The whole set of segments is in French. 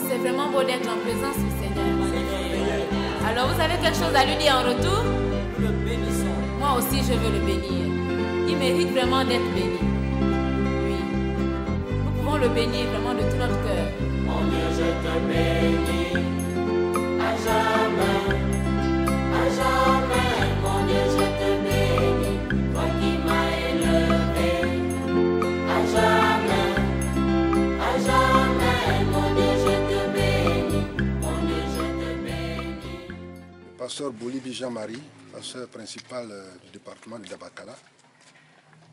c'est vraiment beau d'être en présence du Seigneur. Alors vous avez quelque chose à lui dire en retour? Le bénissons. Moi aussi je veux le bénir. Il mérite vraiment d'être béni. Oui. Nous pouvons le bénir vraiment de tout notre cœur. Mon Dieu, je te bénis à jamais, mon Dieu, je te bénis, toi qui m'as élevé, à jamais, mon Dieu, je te bénis, mon Dieu, je te bénis. Pasteur Bolibi Jean-Marie, pasteur principal du département de Dabakala.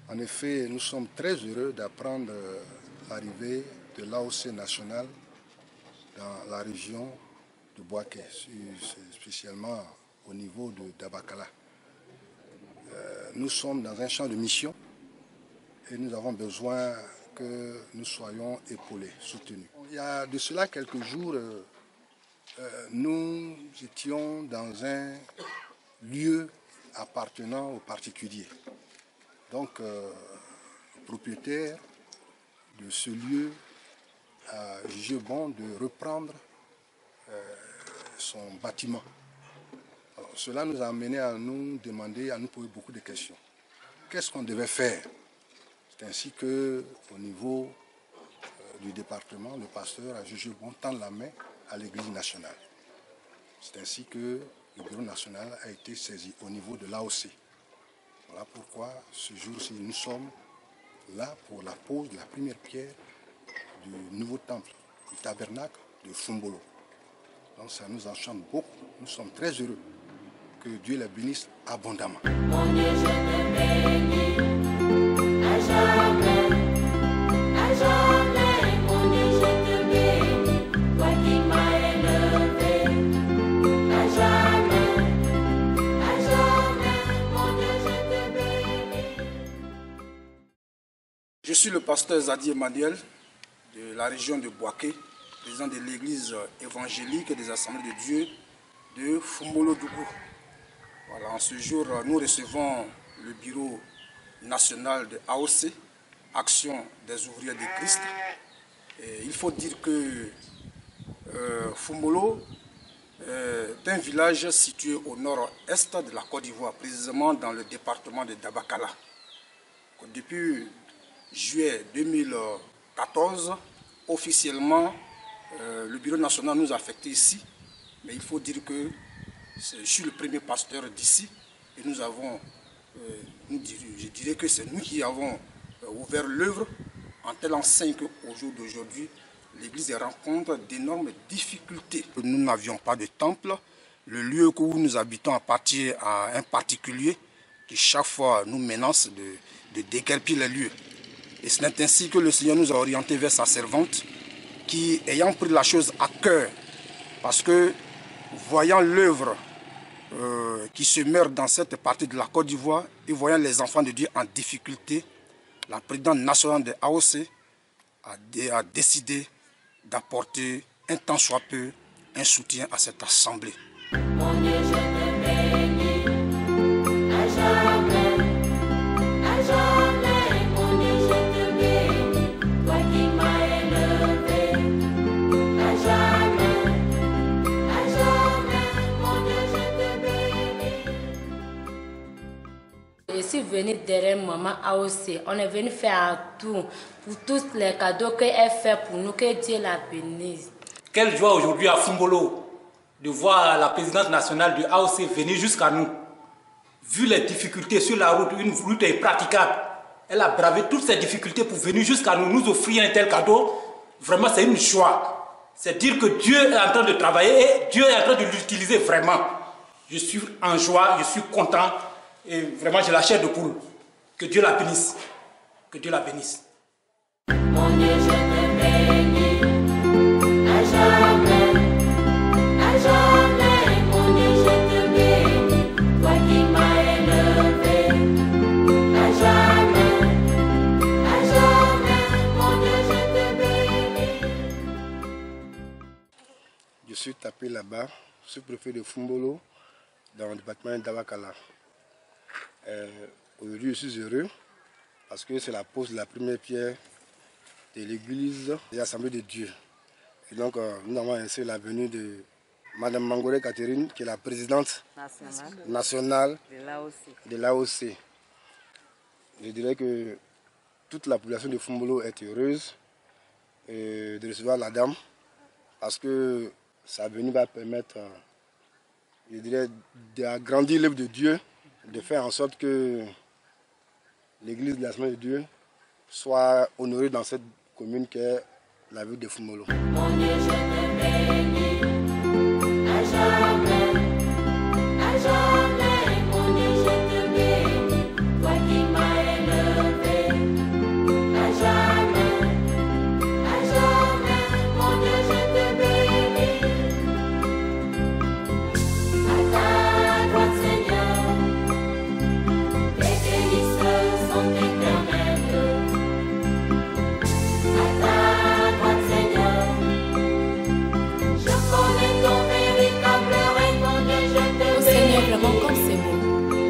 En effet, nous sommes très heureux d'apprendre l'arrivée de l'AOC national dans la région de Bouaké, spécialement au niveau de Dabakala. Nous sommes dans un champ de mission et nous avons besoin que nous soyons épaulés, soutenus. Il y a de cela quelques jours, nous étions dans un lieu appartenant aux particuliers. Donc, le propriétaire de ce lieu a jugé bon de reprendre son bâtiment. Alors, cela nous a amené à nous demander, à nous poser beaucoup de questions. Qu'est-ce qu'on devait faire? C'est ainsi qu'au niveau du département, le pasteur a jugé bon de tendre la main à l'Église nationale. C'est ainsi que le bureau national a été saisi au niveau de l'AOC. Voilà pourquoi ce jour-ci, nous sommes là pour la pose de la première pierre du nouveau temple, du tabernacle de Fumbolo. Donc ça nous enchante beaucoup. Nous sommes très heureux que Dieu les bénisse abondamment. Mon Dieu, je te bénis à jamais, mon Dieu, je te bénis, toi qui m'as élevé, à jamais, mon Dieu, je te bénis. Je suis le pasteur Zadi Emmanuel de la région de Bouaké, président de l'église évangélique des Assemblées de Dieu de Fumbolo-Dougou. Voilà, en ce jour, nous recevons le bureau national de AOC, Action des ouvriers de Christ. Et il faut dire que Fumbolo est un village situé au nord-est de la Côte d'Ivoire, précisément dans le département de Dabakala. Depuis juillet 2014, officiellement, le bureau national nous a affectés ici, mais il faut dire que je suis le premier pasteur d'ici et nous avons, je dirais que c'est nous qui avons ouvert l'œuvre en telle enseigne qu'au jour d'aujourd'hui, l'église rencontre d'énormes difficultés. Nous n'avions pas de temple, le lieu où nous habitons appartient à un particulier qui chaque fois nous menace de déguerpir les lieux. Et c'est ainsi que le Seigneur nous a orientés vers sa servante qui, ayant pris la chose à cœur, parce que voyant l'œuvre qui se meurt dans cette partie de la Côte d'Ivoire et voyant les enfants de Dieu en difficulté, la présidente nationale de AOC a décidé d'apporter un tant soit peu un soutien à cette assemblée. Mon Dieu, je te bénis à jamais, mon Dieu, je te bénis, toi qui m'as élevé, à jamais, mon Dieu, je te bénis. Je suis venue derrière maman AOC. On est venu faire un tour pour tous les cadeaux qu'elle fait pour nous, que Dieu la bénisse. Quelle joie aujourd'hui à Fumbolo de voir la présidente nationale de AOC venir jusqu'à nous. Vu les difficultés sur la route, une route est praticable. Elle a bravé toutes ces difficultés pour venir jusqu'à nous, nous offrir un tel cadeau. Vraiment, c'est une joie. C'est dire que Dieu est en train de travailler et Dieu est en train de l'utiliser vraiment. Je suis en joie, je suis content et vraiment j'ai la chair de poule. Que Dieu la bénisse. Que Dieu la bénisse. Mon Dieu, je te bénis à jamais, mon Dieu, je te bénis, toi qui m'as élevé, à jamais, mon Dieu, je te bénis. Je suis tapé là-bas, sous-préfet de Fumbolo, dans le département de Dabakala. Aujourd'hui, je suis heureux parce que c'est la pose de la première pierre de l'église des Assemblées de Dieu. Et donc, nous avons reçu la venue de Mme Mangoré Catherine, qui est la présidente nationale de l'AOC. Je dirais que toute la population de Fumbolo est heureuse de recevoir la dame, parce que sa venue va permettre, je dirais, d'agrandir l'œuvre de Dieu, de faire en sorte que l'église de l'Assemblée de Dieu soit honorée dans cette commune qui est la ville de Fumbolo. Mon Dieu, je te bénis à jamais, à jamais. Mon Dieu, je te bénis, toi qui m'as élevé. À jamais, mon Dieu, je te bénis. À ta droite, Seigneur, tes délices sont éternelles. À ta droite, Seigneur, je connais ton véritable règne, je te Oh Seigneur, vraiment comme c'est beau.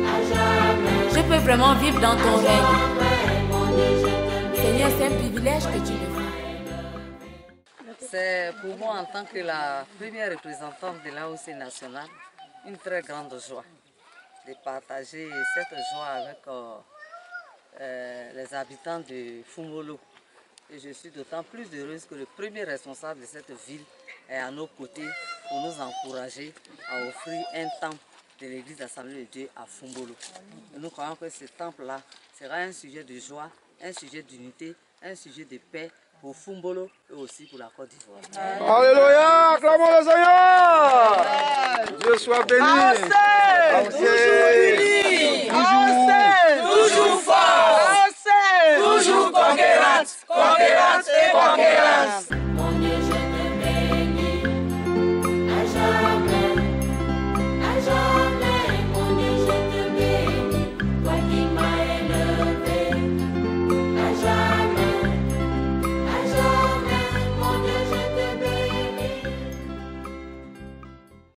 à jamais. Je peux vraiment vivre dans ton règne. Mon Dieu, je te bénis. Seigneur, c'est un privilège que tu le fais. C'est pour moi, en tant que la première représentante de l'AOC nationale, une très grande joie de partager cette joie avec les habitants de Fumbolo. Et je suis d'autant plus heureuse que le premier responsable de cette ville est à nos côtés pour nous encourager à offrir un temple de l'église d'Assemblée de Dieu à Fumbolo. Et nous croyons que ce temple-là sera un sujet de joie, un sujet d'unité, un sujet de paix pour Fumbolo et aussi pour la Côte d'Ivoire. Alléluia, acclamons le Seigneur. Dieu soit béni.